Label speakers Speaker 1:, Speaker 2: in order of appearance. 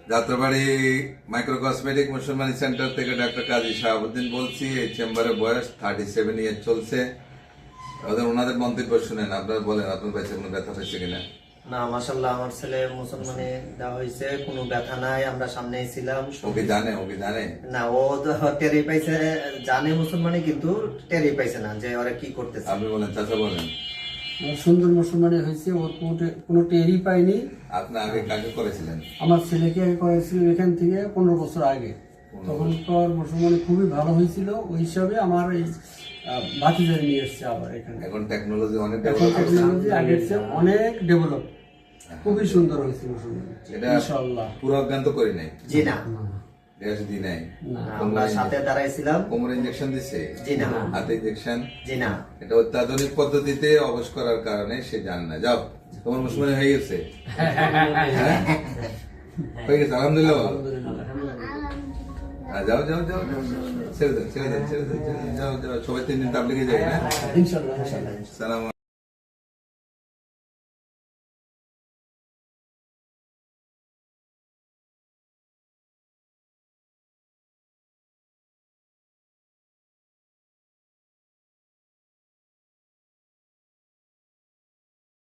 Speaker 1: Jatrabari micro cosmetic মুসলমানি centre থেকে doctor কাজী শাহাবুদ্দিন বলছি। এই চেম্বারের বয়স 37 ইয়ার চলছে। ওনাদের মন্তব্য শুনেন, আপনারা বলেন আপনার কাছে কোনো ব্যথা হয়েছে কিনা।
Speaker 2: না, মাশাআল্লাহ, আমার ছেলে মুসলমানে দেওয়া হয়েছে, কোনো ব্যথা নাই। আমরা সামনেই ছিলাম।
Speaker 1: ওকে জানে
Speaker 2: না, ও তো টেরি পাইছে, জানে মুসলমানি, কিন্তু টেরি পাইছে না যে ওরা কি করতেছে।
Speaker 1: আপনি বলেন, চাচা বলেন।
Speaker 3: সুন্দর মুসলমানি হয়েছে, ওর কোনো টেরই পাইনি।
Speaker 1: আপনি আগে কাকে করেছিলেন?
Speaker 3: আমার ছেলেকে আগে করেছিল এখান থেকে 15 বছর আগে। তখনকার মুসলমানি খুবই ভালো হয়েছিল, ওই হিসাবে আমার এই ভাতিজারি নিয়ে এসছে আবার এখানে।
Speaker 1: এখন টেকনোলজি অনেক
Speaker 3: এখন
Speaker 1: ডেভেলপ হয়েছে।
Speaker 3: টেকনোলজি আগের চেয়ে অনেক ডেভেলপ, খুবই সুন্দর হয়েছে মুসলমানি
Speaker 1: এটা
Speaker 3: ইনশাআল্লাহ।
Speaker 1: পুরো অজ্ঞান তো করি নাই,
Speaker 2: জি না,
Speaker 1: দি নাই।
Speaker 2: আমরা সাথে দাঁড়াইছিলাম।
Speaker 1: কোমর ইঞ্জেকশন দিছে?
Speaker 2: জি না।
Speaker 1: হাতে ইঞ্জেকশন?
Speaker 2: জি না।
Speaker 1: এটা অত্যাধুনিক পদ্ধতিতে অবশ করার কারণে সে জান না। যাও, তোমার মুসলমানি হয়ে গেছে? হ্যাঁ? হয়ে গেছে, আলহামদুলিল্লাহ। যাও যাও যাও, ছেড়ে দেন, যাও যাও, সবাই 3 দিন তাবলিগে যাই না।
Speaker 3: ইনশাআল্লাহ।
Speaker 1: সালাম।